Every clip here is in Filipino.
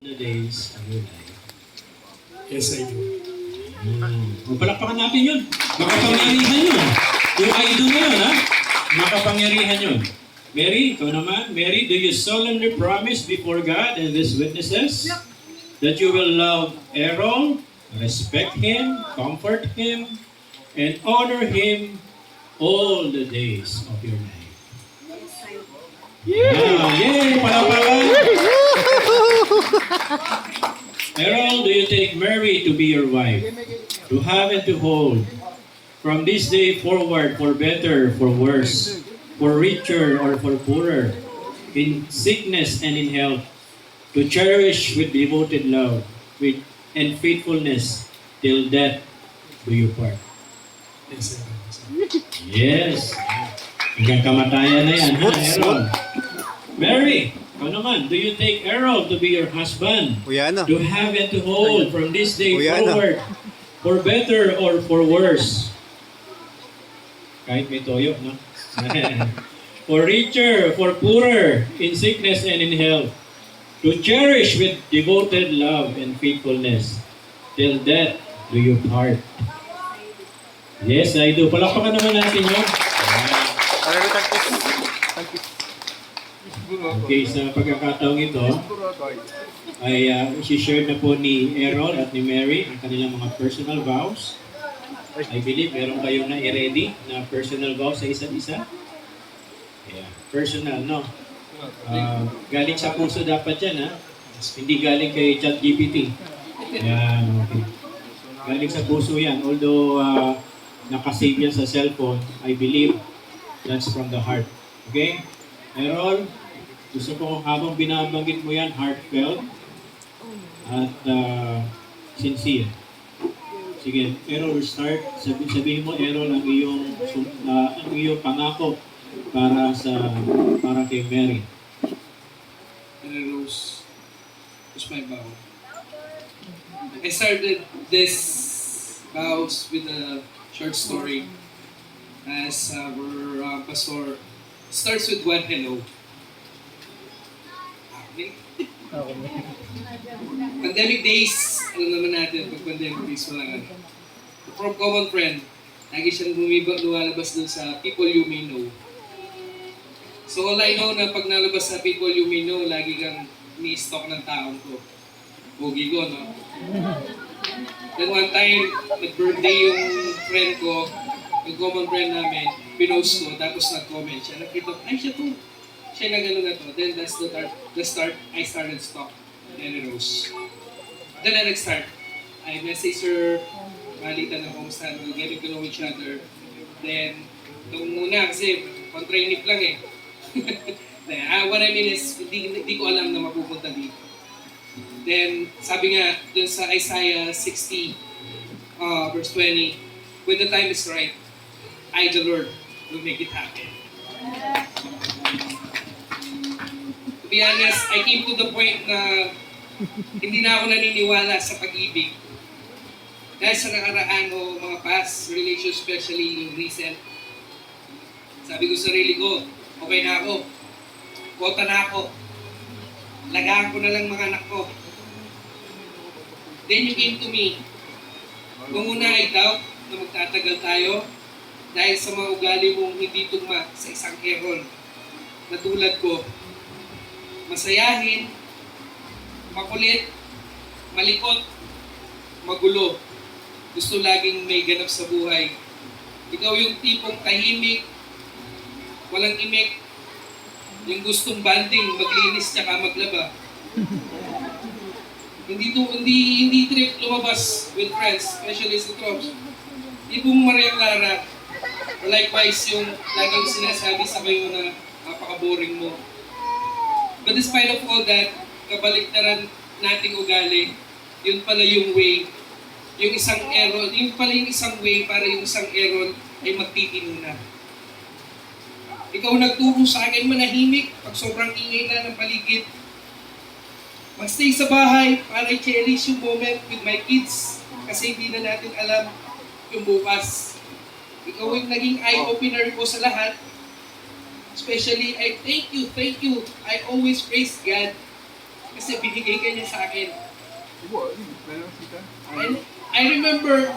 The days of your life. Yes, I do. Palakpakan natin yun. Makapangyarihan yun. Yung I do na yun, ha? Makapangyarihan yun. Mary, ikaw naman. Mary, do you solemnly promise before God and these witnesses that you will love Aaron, respect him, comfort him, and honor him all the days of your life? Yay! Palakpakan! Errol, do you take Mary to be your wife, to have and to hold, from this day forward, for better, for worse, for richer or for poorer, in sickness and in health, to cherish with devoted love with and faithfulness till death do you part? Yes, I do. Yes. Hanggang kamatayan na yan, ha, Errol? Mary, ikaw naman, do you take Errol to be your husband? Uyana. To have and to hold from this day Uyana. forward, for better or for worse? Kahit may toyo, no? For richer, for poorer, in sickness and in health, to cherish with devoted love and faithfulness, till death do you part. Yes, I do. Palakpakan naman natin yun. Okay, sa pagkakataong ito, ay isi-share na po ni Errol at ni Mary ang kanilang mga personal vows. I believe meron kayong na i-ready na personal vows sa isa't isa. Yeah, personal, no? Galing sa puso dapat yan, ha? Hindi galing kay ChatGPT. Yan, okay. Galing sa puso yan. Although nakasave yan sa cellphone, I believe that's from the heart. Okay? Errol, gusto ko habang binabanggit mo yan, heartfelt at sincere. Sige, Errol, start. Sabihin mo, Errol, ang iyong pangako para kay Mary. Rose was my vow. I started this vows with a short story as our pastor starts with one hello. Pandemic days, alam naman natin, pag pandemic days wala nga. From common friend, lagi siyang lumalabas dun sa people you may know. So all I know na pag nalabas sa people you may know, lagi kang ni-stalk ng taong ko. Pogi ko, no? Then one time, nag-birthday yung friend ko, yung common friend namin, pinost ko, tapos nag-comment siya. Nakita ko, ay siya to. Siya na gano'n na to. Then that's the start, I started stalk Nelly Rose. Then I nag-start. I messaged her, malitan ng kumusta, getting to know each other. Then, itong muna kasi, kontrainip lang eh. What I mean is, hindi ko alam na mapupunta dito. Then, sabi nga, dun sa Isaiah 60, verse 20, when the time is right, I, the Lord, will make it happen. To be honest, I came to the point na hindi na ako naniniwala sa pag-ibig. Dahil sa nakaraan o mga past relations, especially yung recent, sabi ko sa sarili ko, okay na ako, kota na ako, lagaan ko na lang mga anak ko. Then you came to me, kung una ay doubt na magtatagal tayo dahil sa mga ugali mong hindi tugma sa isang Errol na tulad ko, masayahin, makulit, malikot, magulo, gusto laging may ganap sa buhay. Ikaw yung tipong tahimik, walang imik, yung gustong banding, maglinis tsaka maglaba. Hindi trip lumabas with friends, especially sa tropes. Ibong Maria Clara, likewise yung laging sinasabi sabay mo na napaka-boring mo. But despite of all that, kabaliktaran nating ugali, yun pala yung way, yung isang Errol, yun pala yung isang way para yung isang Errol ay magtitino na. Ikaw nagturo sa akin manahimik pag sobrang ingay na ng paligid. Magstay sa bahay para i-cherish yung moment with my kids kasi hindi na natin alam yung bukas. Ikaw yung naging eye-opener ko sa lahat. Especially, I thank you. I always praise God Kasi binigay ka niya sa akin. Ano And I remember,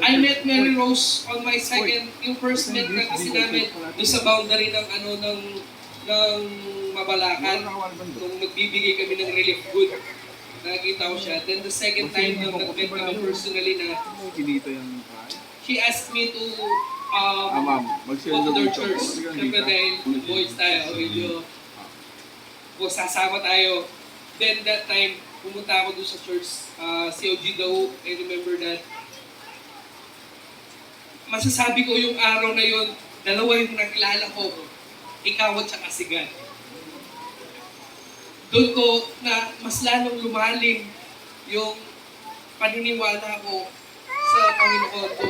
I met Mary Rose on my second, yung first met na kasi namin doon sa boundary ng ng Mabalacan. Nung nagbibigay kami ng relief good, nakita ko siya. Then the second time na nag-met kami personally na she asked me to go to their church. Siyempre dahil boys tayo, medyo kung sasama tayo. Then that time, pumunta ako doon sa church, COG Daw, I remember that. Masasabi ko yung araw na yun, dalawa yung nakilala ko, ikaw at saka si God. Doon ko na mas lalong lumalim yung paniniwala ko sa Panginoon ko.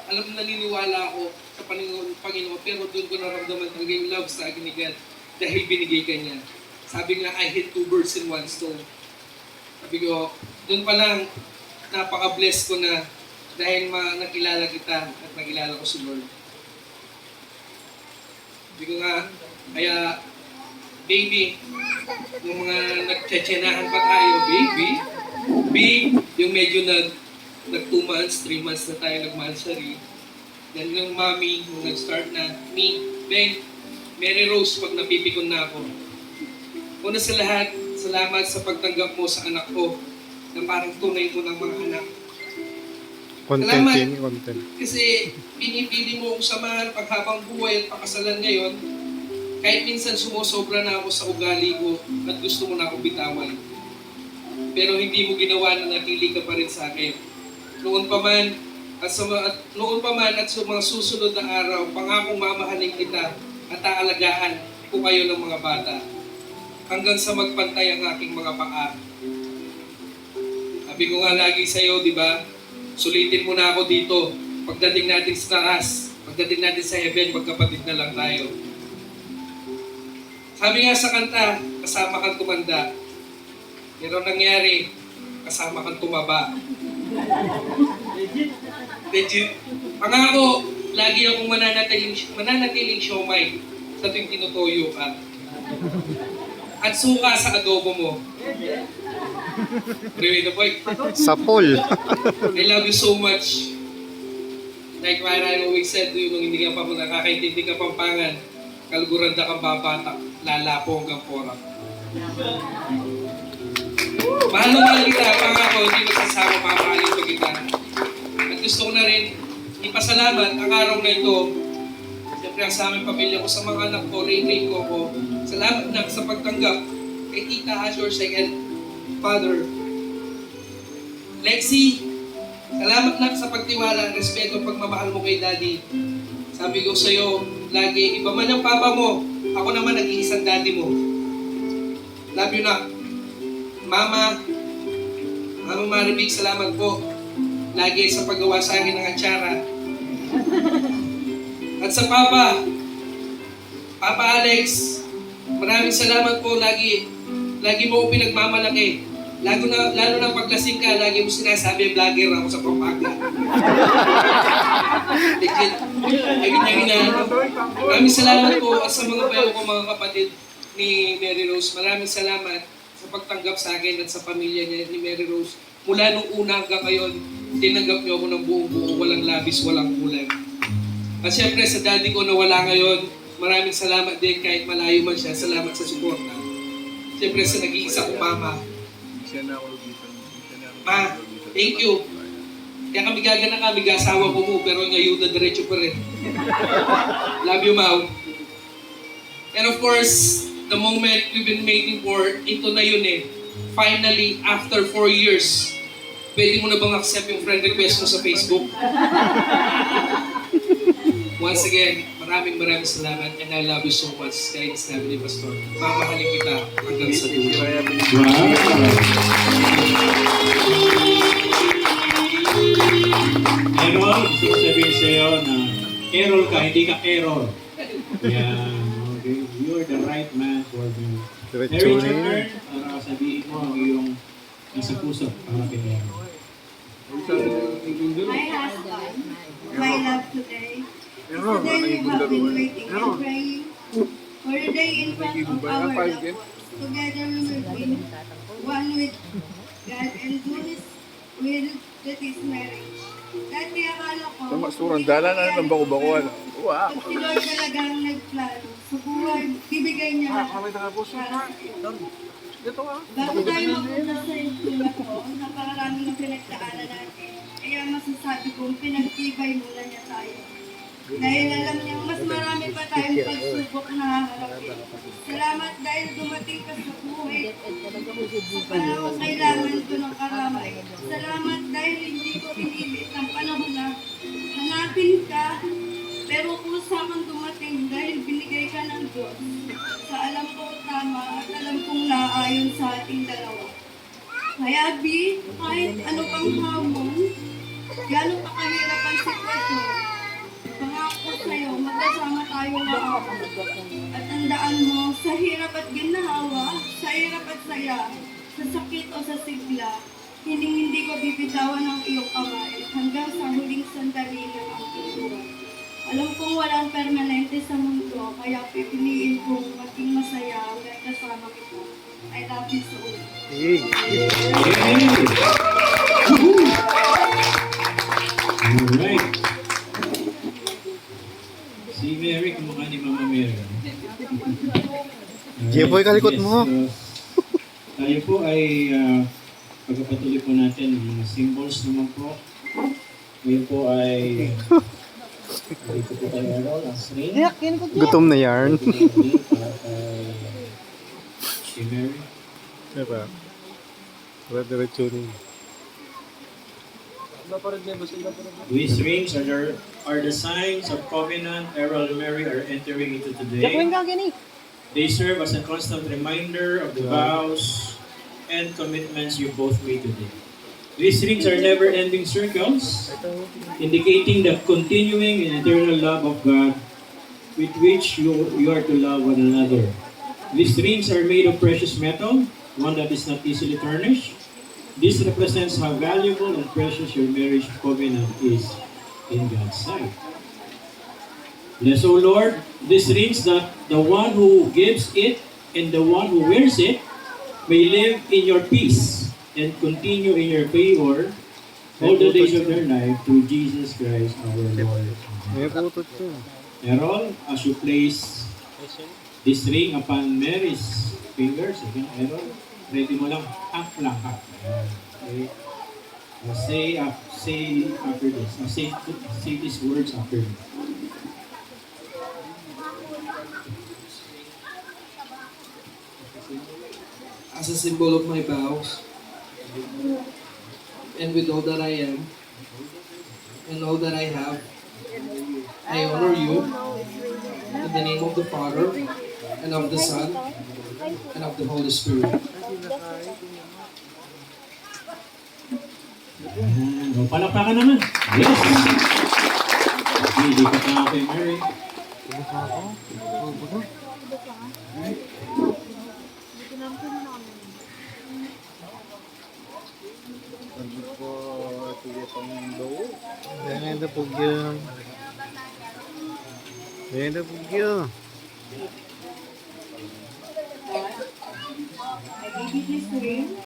Alam mo, naniniwala ako sa Panginoon, pero doon ko naramdaman talaga yung love sa akin ni God dahil binigay ka niya. Sabi nga, I hit 2 birds in 1 stone. Sabi ko, doon pa lang, napaka-bless ko na dahil nakilala kita at nakilala ko si Lord. Sabi ko nga, kaya, baby, yung mga nagtsatsenahan pa tayo, baby, yung medyo nag 2 months, 3 months na tayo nag-mansary. Then yung mommy, yung nag-start na, me, Ben, Mary Rose, pag napipikon na ako. Una sa lahat, salamat sa pagtanggap mo sa anak ko na parang tunay mo ng mga anak. Content Salamat. yun, content. Kasi pinipili mo akong samahan paghabang buhay at pakasalan ngayon, kahit minsan sumusobra na ako sa ugali ko at gusto mo na akong bitawan. Pero hindi mo ginawa na natili ka pa rin sa akin. Noon pa man at sa mga susunod na araw, pangakong mamahalin kita at aalagaan ko kayo ng mga bata hanggang sa magpantay ang aking mga paa. Sabi ko nga lagi sa'yo, di ba? Sulitin mo na ako dito. Pagdating natin sa taas, pagdating natin sa heaven, magkapatid na lang tayo. Sabi nga sa kanta, kasama kang tumanda. Pero nangyari, kasama kang tumaba. Legit. Pangako, lagi akong mananatiling siomay sa tuwing tinutoyo ka. At suka sa adobo mo. Anyway, the point. Sa pool. I love you so much. Like what I always said to you nung hindi ka pa nakakaintindi ka Pampangan, kaluguranda kang babatak, lalapo hanggang porak. Mahal na mahal kita, pangako, hindi magsasama mamahalin ko kita. At gusto ko na rin ipasalamat ang araw na ito. Siyempre ang sa aming pamilya ko, sa mga anak ko, Ray ko. Salamat na sa pagtanggap kay Tita Asher, second father. Lexi, salamat na sa pagtiwala, respeto, pagmamahal mo kay Daddy. Sabi ko sa'yo, lagi, iba man ang papa mo, ako naman nag-iisang daddy mo. Love you na. Mama Maribig, salamat po. Lagi sa paggawa sa akin ng atsara. At sa Papa Alex, maraming salamat po. Lagi mo ko pinagmamalaki. Lalo na paglasing ka, lagi mo sinasabi, vlogger ako sa Pampanga. Legit. Maraming salamat po at sa mga bayo ko, mga kapatid ni Mary Rose. Maraming salamat sa pagtanggap sa akin at sa pamilya niya ni Mary Rose. Mula nung una hanggang ngayon, tinanggap niyo ako ng buong-buo, walang labis, walang kulang. At syempre sa daddy ko na wala ngayon, maraming salamat din kahit malayo man siya. Salamat sa suporta. Syempre sa nag-iisa kong mama. Ma, thank you. Kaya kami gagana kami, gasawa ko mo, pero ngayon na diretso pa rin. Love you, Mau. And of course, the moment we've been waiting for, ito na yun eh. Finally, after 4 years, pwede mo na bang accept yung friend request mo sa Facebook? Once again, maraming salamat and I love you so much. Kaya sinabi ni Pastor, mamahalin kita hanggang sa dulo. Errol, gusto ko sabihin sa'yo na error ka, hindi ka error. Yeah, okay. You're the right man for me. Diretso Mary, na yun. turn para sabihin mo ang iyong nasa puso para kay Errol. My husband, my love today. Today we have been waiting and praying For the day in front of our loved ones, together we will be one with God and do His will that is marriage. Dati akala ko, Surang dala na ng bako-bakuan. Wow! pag si Lord talagang nagplano sa buhay, bibigay niya lahat para sa iyo. Bago tayo magpunta sa ito na to, napakarami ng pinagdaanan natin. Kaya masasabi kong pinagtibay muna niya tayo. Dahil alam niya, mas marami pa tayong pagsubok na haharapin. Salamat dahil dumating ka sa buhay. Sa panahon kailangan ko ng karamay. Salamat dahil hindi ko pinilit ang panahon na hanapin ka. Pero kusa kang dumating dahil binigay ka ng Diyos. Sa alam ko tama at alam kong naayon sa ating dalawa. Kaya B, kahit ano pang hamon, gano'n pa kahirap ang sitwasyon, pangako sa'yo, magkasama tayo lahat. At tandaan mo, sa hirap at ginhawa, sa hirap at saya, sa sakit o sa sigla, hindi ko bibitawan ang iyong kamay hanggang sa huling sandali ng aking buhay. Alam kong walang permanente sa mundo, kaya pipiliin kong maging masaya hanggang kasama kita. I love you so much. Alright. Si Mary, kumukha ni Mama Mary. Jeboy, kalikot mo. Tayo po ay pagpapatuloy po natin ang mga symbols naman po. Ngayon po ay dito po tayo ang string. Gutom na yarn. Para kay si Mary. Diba? Diretso rin. These rings are the signs of covenant Errol and Mary are entering into today. They serve as a constant reminder of the vows and commitments you both made today. These rings are never-ending circles, indicating the continuing and eternal love of God with which you are to love one another. These rings are made of precious metal, one that is not easily tarnished. This represents how valuable and precious your marriage covenant is in God's sight. Bless, O Lord, these rings that the one who gives it and the one who wears it may live in your peace and continue in your favor all the days of their life through Jesus Christ our Lord. May putot yun. Errol, as you place this ring upon Mary's fingers, again, Errol, ready mo lang, half lang, half. Okay. Say after this. Say these words after me. As a symbol of my vows, and with all that I am, and all that I have, I honor you in the name of the Father, and of the Son, and of the Holy Spirit. Palakpakan naman. Yes! Hindi ka pa kay Mary. Ganyan na pugyo. Ganyan na pugyo. I give you this ring